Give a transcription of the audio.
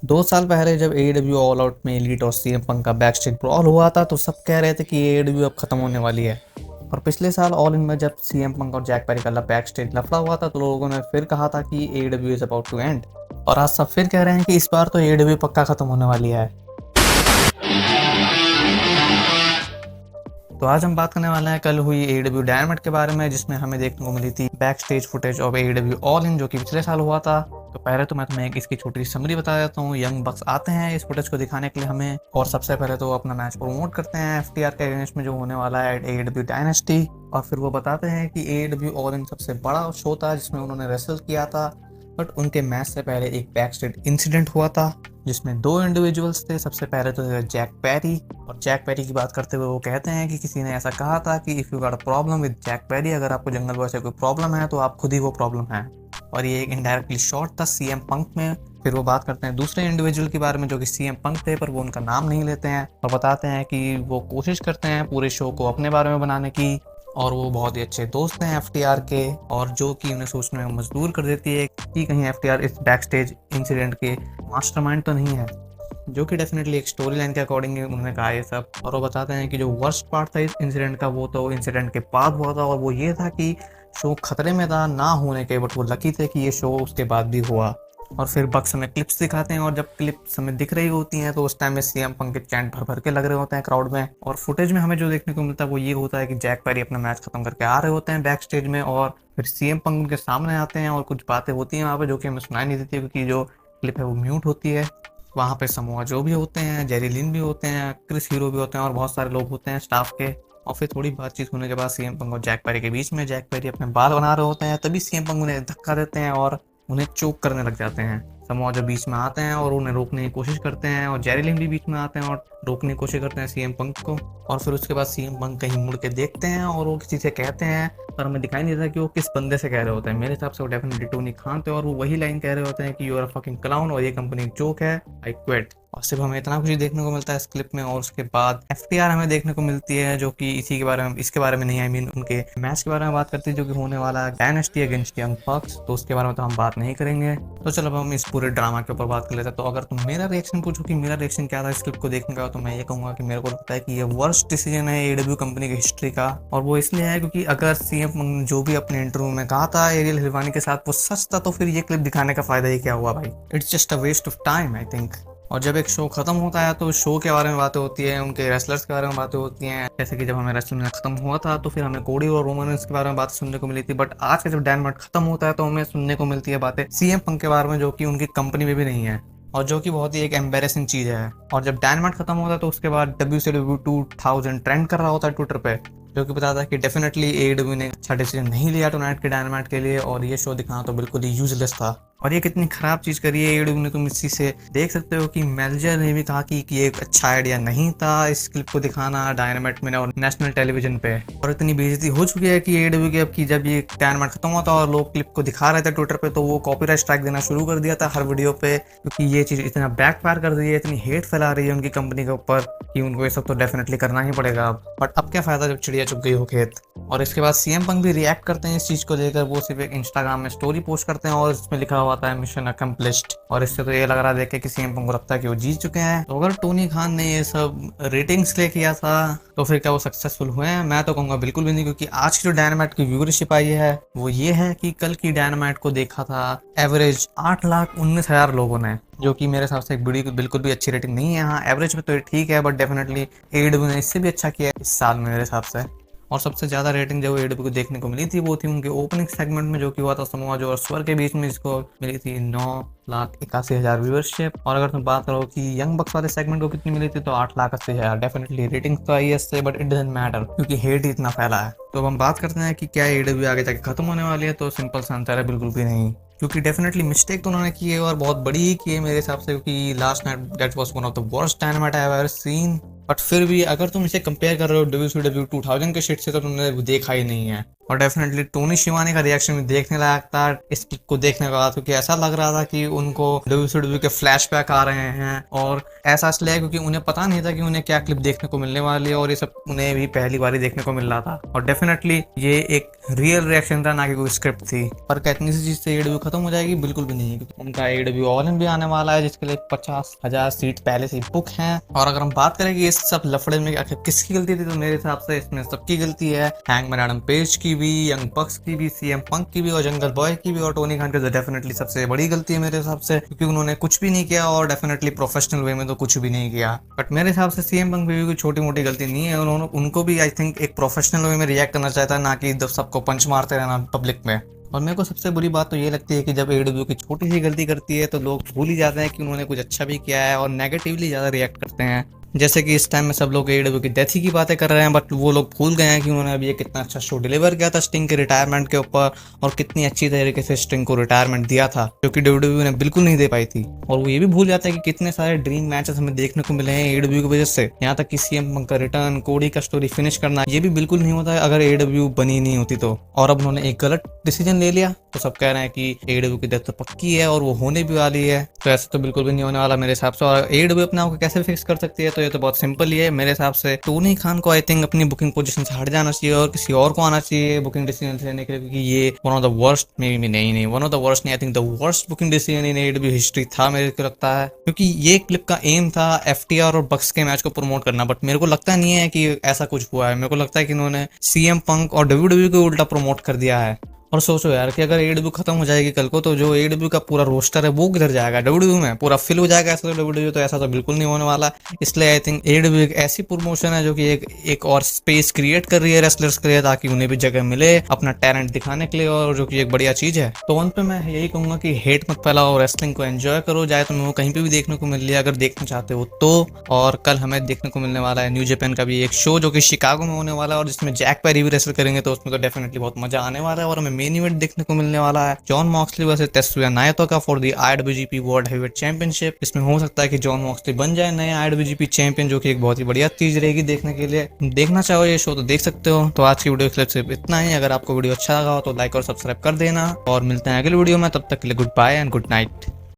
2 साल पहले जब AEW ऑल आउट में एलीट और CM पंक का बैकस्टेज ब्रॉल हुआ था तो सब कह रहे थे कि AEW अब खत्म होने वाली है। और पिछले साल ऑल इन में जब CM पंक और जैक पेरी का बैकस्टेज लफड़ा हुआ था तो लोगों ने फिर कहा था कि AEW is about to end. और आज सब फिर कह रहे हैं कि इस बार तो AEW पक्का खत्म होने वाली है। तो आज हम बात करने वाले हैं कल हुई AEW डायनामाइट के बारे में, जिसमें हमें देखने को मिली थी back stage footage of AEW all in, जो कि पिछले साल हुआ था। तो पहले तो मैं तुम्हें एक इसकी छोटी सी समरी बता देता हूँ। यंग बक्स आते हैं इस फुटेज को दिखाने के लिए हमें, और सबसे पहले तो वो अपना मैच प्रमोट करते हैं FTR के अगेंस्ट में जो होने वाला है AEW डायनेस्टी। और फिर वो बताते हैं कि AEW ऑल इन सबसे बड़ा शो था जिसमें उन्होंने रेसल किया था, बट उनके मैच से पहले एक बैक स्टेज इंसिडेंट हुआ था जिसमें 2 इंडिविजुअल्स थे। सबसे पहले तो जैक पेरी, और जैक पेरी की बात करते हुए वो कहते हैं कि किसी ने ऐसा कहा था कि if you got a problem with Jack Perry, अगर आपको जंगल बॉय से कोई प्रॉब्लम है तो आप खुद ही वो प्रॉब्लम है। और ये एक इनडायरेक्टली शॉट था CM पंक में। फिर वो बात करते हैं दूसरे इंडिविजुअल के बारे में जो कि CM पंक थे, पर वो उनका नाम नहीं लेते हैं और बताते हैं कि वो कोशिश करते हैं पूरे शो को अपने बारे में बनाने की, और वो बहुत ही अच्छे दोस्त हैं FTR के, और जो कि उन्हें सोचने में मजबूर कर देती है कि कहीं FTR इस बैक स्टेज इंसिडेंट के मास्टरमाइंड तो नहीं है, जो कि डेफिनेटली एक स्टोरी लाइन के अकॉर्डिंग उन्होंने कहा ये सब। और वो बताते हैं कि जो वर्स्ट पार्ट था इस इंसिडेंट का वो तो इंसिडेंट के बाद हुआ था, और वो ये था कि शो खतरे में था ना होने के, बट वो लकी थे कि ये शो उसके बाद भी हुआ। और फिर बक्स हमें क्लिप्स दिखाते हैं, और जब क्लिप्स हमें दिख रही होती हैं तो उस टाइम में CM पंक के चैंट भर भर के लग रहे होते हैं क्राउड में। और फुटेज में हमें जो देखने को मिलता है वो ये होता है कि जैक पेरी अपना मैच खत्म करके आ रहे होते हैं बैक स्टेज में, और फिर CM पंक उनके सामने आते हैं और कुछ बातें होती हैं वहाँ पे जो कि हमें सुनाई नहीं देती क्योंकि जो क्लिप है वो म्यूट होती है। वहाँ पे समोआ जो भी होते हैं, जेरी लिन भी होते हैं, क्रिस हीरो भी होते हैं और बहुत सारे लोग होते हैं स्टाफ के। और फिर थोड़ी बातचीत होने के बाद CM पंक और जैक पेरी के बीच में जैक पेरी अपने बाल बना रहे होते हैं, तभी CM पंक उन्हें धक्का देते हैं और उन्हें चोक करने लग जाते हैं। समोआ जो बीच में आते हैं और उन्हें रोकने की कोशिश करते हैं, और जेरी लिन भी बीच में आते हैं और रोकने की कोशिश करते हैं CM पंक को। और फिर उसके बाद CM पंक कहीं मुड़ के देखते हैं और वो किसी से कहते हैं, पर हमें दिखाई नहीं देता कि वो किस बंदे से कह रहे होते हैं। मेरे हिसाब से वो डेफिनेटली टोनी खान थे, और वो वही लाइन कह रहे होते हैं कि you are a fucking clown और ये कंपनी जोक है, आई क्विट। और सिर्फ हमें इतना कुछ ही देखने को मिलता है इस क्लिप में। और उसके बाद FTR हमें देखने को मिलती है जो कि इसी के बारे में, इसके बारे में नहीं, आई मीन उनके मैच के बारे में बात करती है जो कि होने वाला है डायनेस्टी अगेंस्ट यंग बक्स। तो उसके बारे में तो हम बात नहीं करेंगे। तो चलो अब हम इस पूरे ड्रामा के ऊपर बात कर लेते हैं। तो अगर तुम मेरा रिएक्शन पूछो कि मेरा रिएक्शन क्या था इस क्लिप को देखने का, तो मैं ये कहूंगा कि मेरे को लगता है कि ये वर्स्ट डिसीजन है AEW कंपनी की हिस्ट्री का। और वो इसलिए है क्योंकि अगर CM जो भी अपने इंटरव्यू में कहा था एरियल हिलवानी के साथ वो सच था, तो फिर ये क्लिप दिखाने का फायदा ही क्या हुआ भाई। It's just a waste of time I think. और जब एक शो खत्म होता है तो शो के बारे में बातें होती है, उनके रेसलर्स के बारे में बातें होती हैं। जैसे कि जब हमें रेसलमेनिया खत्म हुआ था तो फिर हमें कोडी और रोमन रेंस के बारे में बातें सुनने को मिली थी, बट आज का जब डायनामाइट खत्म होता है तो हमें सुनने को मिलती है बातें CM पंक के बारे में जो कि उनकी कंपनी में भी नहीं है, और जो कि बहुत ही एक एम्बेरसिंग चीज है। और जब डायनामाइट खत्म होता है तो उसके बाद WCW 2000 ट्रेंड कर रहा होता है ट्विटर पे, जो कि बताता है कि डेफिनेटली AEW ने अच्छा डिसीजन नहीं लिया टुनाइट के डायनामाइट के लिए, और ये शो दिखाना तो बिल्कुल ही यूजलेस था। और ये कितनी खराब चीज करी है AEW ने, तुम इस चीज से देख सकते हो कि मैनेजर ने भी कहा कि ये एक अच्छा आइडिया नहीं था इस क्लिप को दिखाना डायनामाइट में और नेशनल टेलीविजन पे। और इतनी बेइज्जती हो चुकी है कि AEW की अब की जब ये डायनामाइट खत्म हुआ था और लोग क्लिप को दिखा रहे थे ट्विटर पे, तो वो कॉपीराइट स्ट्राइक देना शुरू कर दिया था हर वीडियो पे, क्योंकि ये चीज इतना बैकफायर कर रही है, इतनी हेट फैला रही है उनकी कंपनी के ऊपर कि उनको ये सब तो डेफिनेटली करना ही पड़ेगा अब। बट अब क्या फायदा जब चिड़िया चुग गई हो खेत। और इसके बाद CM पंक भी रिएक्ट करते हैं इस चीज को लेकर। वो सिर्फ एक इंस्टाग्राम में स्टोरी पोस्ट करते हैं और इसमें लिखा हुआ था मिशन अकम्प्लिश्ड। और इससे तो ये लग रहा है देख के कि CM पंक को लगता है कि वो जीत चुके हैं। तो अगर टोनी खान ने ये सब रेटिंग्स ले किया था तो फिर क्या वो सक्सेसफुल हुए हैं? मैं तो कहूंगा बिल्कुल भी नहीं, क्योंकि आज की जो डायनामाइट की व्यूअरशिप आई है वो ये है कि कल की डायनामाइट को देखा था एवरेज 8,19,000 लोगों ने, जो कि मेरे हिसाब से एक बिल्कुल भी अच्छी रेटिंग नहीं है। यहाँ एवरेज में तो ये ठीक है, बट डेफिनेटली AEW ने इससे भी अच्छा किया है इस साल में मेरे हिसाब से। और सबसे ज्यादा रेटिंग जो AEW को देखने को मिली थी वो थी उनके ओपनिंग सेगमेंट में जो कि हुआ था समोआ जो और स्वर के बीच में, जिसको मिली थी 9,81,000 व्यूअरशिप। और अगर तुम बात करो कि यंग बक्स वाले सेगमेंट को कितनी मिली थी तो 8,80,000। डेफिनेटली रेटिंग तो आई है इससे, बट इट डजंट मैटर क्योंकि हेट ही इतना फैला है। तो अब हम बात करते हैं कि क्या AEW आगे जाके खत्म होने वाली है, तो सिंपल सा आंसर है बिल्कुल भी नहीं, क्योंकि डेफिनेटली मिस्टेक तो उन्होंने की है और बहुत बड़ी ही की है मेरे हिसाब से, क्योंकि last night that was one of the worst dynamite I have ever seen. But फिर भी अगर तुम इसे कंपेयर कर रहे हो WCW 2000 के शिट से तो तुमने देखा ही नहीं है। और डेफिनेटली टोनी शिवानी का रिएक्शन भी देखने लायक था इस क्लिप को देखने के बाद, क्योंकि ऐसा लग रहा था कि उनको WWE के फ्लैशबैक आ रहे हैं। और ऐसा इसलिए क्योंकि उन्हें पता नहीं था कि उन्हें क्या क्लिप देखने को मिलने वाली है, और ये सब उन्हें भी पहली बार ही देखने को मिल रहा था। और डेफिनेटली ये एक रियल रिएक्शन था, ना कि कोई स्क्रिप्ट थी। पर क्या इतनी सी चीज से AEW खत्म हो जाएगी? बिल्कुल भी नहीं, क्योंकि उनका AEW ऑल इन भी आने वाला है, जिसके लिए 50,000 सीट पहले से ही बुक हैं। और अगर हम बात करें कि इस सब लफड़े में आखिर किसकी गलती थी, तो मेरे हिसाब से इसमें सबकी गलती है। हैंगमैन एडम पेज की भी, यंग बक्स की भी, CM पंक की भी, और जंगल बॉय की भी, और टोनी खान की तो डेफिनेटली सबसे बड़ी गलती है मेरे हिसाब से, क्योंकि उन्होंने कुछ भी नहीं किया, और डेफिनेटली प्रोफेशनल वे में तो कुछ भी नहीं किया। बट मेरे हिसाब से CM पंक भी कोई छोटी मोटी गलती नहीं है। उन्होंने उनको भी आई थिंक एक प्रोफेशनल वे में रिएक्ट करना चाहता है, ना कि सबको पंच मारते रहना पब्लिक में। और मेरे को सबसे बुरी बात तो ये लगती है कि जब AEW की छोटी सी गलती करती है तो लोग भूल ही जाते हैं कि उन्होंने कुछ अच्छा भी किया है, और नेगेटिवली ज़्यादा रिएक्ट करते हैं। जैसे कि इस टाइम में सब लोग AEW की डेथ ही की बातें कर रहे हैं, बट वो लोग भूल गए हैं कि उन्होंने अभी ये कितना अच्छा शो डिलीवर किया था स्टिंग के रिटायरमेंट के ऊपर, और कितनी अच्छी तरीके से स्टिंग को रिटायरमेंट दिया था, जो कि WWE ने बिल्कुल नहीं दे पाई थी। और वो ये भी भूल जाते हैं कि कितने सारे ड्रीम मैचेस हमें देखने को मिले हैं AEW की वजह से। यहाँ तक कि CM पंक का रिटर्न, कोडी का स्टोरी फिनिश करना, ये भी बिल्कुल नहीं होता है अगर AEW बनी नहीं होती तो। और अब उन्होंने एक गलत डिसीजन ले लिया तो सब कह रहे हैं कि AEW की डेथ तो पक्की है और वो होने भी वाली है। तो ऐसा तो बिल्कुल भी नहीं होने वाला मेरे हिसाब से। और AEW अपने आप को कैसे फिक्स कर सकती है, तो ये तो बहुत सिंपल ही है मेरे हिसाब से। टोनी खान को आई थिंक अपनी बुकिंग पोजीशन से हट जाना चाहिए और किसी और को आना चाहिए बुकिंग डिसीजन लेने के लिए, क्योंकि ये one of the worst, may be नहीं वन ऑफ द वर्स्ट नहीं, I think the worst booking decision in AEW history था मेरे को लगता है। क्योंकि ये क्लिप का एम था FTR और बक्स के मैच को प्रमोट करना, बट मेरे को लगता नहीं है कि ऐसा कुछ हुआ है। मेरे को लगता है कि इन्होंने CM पंक और WWE को उल्टा प्रमोट कर दिया है। और सोचो यार कि अगर AEW खत्म हो जाएगी कल को, तो जो AEW का पूरा रोस्टर है वो किधर जाएगा? WWE में पूरा फिल हो जाएगा ऐसा? तो WWE तो ऐसा तो बिल्कुल नहीं होने वाला। इसलिए आई थिंक AEW एक ऐसी प्रमोशन है जो कि एक और स्पेस क्रिएट कर रही है रेसलर्स के लिए, ताकि उन्हें भी जगह मिले अपना टैलेंट दिखाने के लिए, और जो कि एक बढ़िया चीज है। तो अंत में मैं यही कहूंगा कि हेट मत फैलाओ, रेसलिंग को एंजॉय करो, चाहे तुम्हें वो कहीं पे भी देखने को मिल रही है अगर देखना चाहते हो तो। और कल हमें देखने को मिलने वाला है न्यू जापान का भी एक शो, जो कि शिकागो में होने वाला है, और जिसमें जैक पेरी भी रेसल करेंगे, तो उसमें तो डेफिनेटली बहुत मजा आने वाला है। और हमें मेन इवेंट देखने को मिलने वाला है जॉन मॉक्सली वर्सेस तेत्सुया नाइतो का for the IWGP world heavyweight championship. इसमें हो सकता है कि जॉन मॉक्सली बन जाए नए IWGP चैंपियन, जो कि एक बहुत ही बढ़िया चीज रहेगी देखने के लिए। देखना चाहो ये शो तो देख सकते हो। तो आज की वीडियो क्लिप सिर्फ इतना ही। अगर आपको वीडियो अच्छा लगा हो तो लाइक और सब्सक्राइब कर देना, और मिलते हैं अगले वीडियो में। तब तक के लिए goodbye and good night.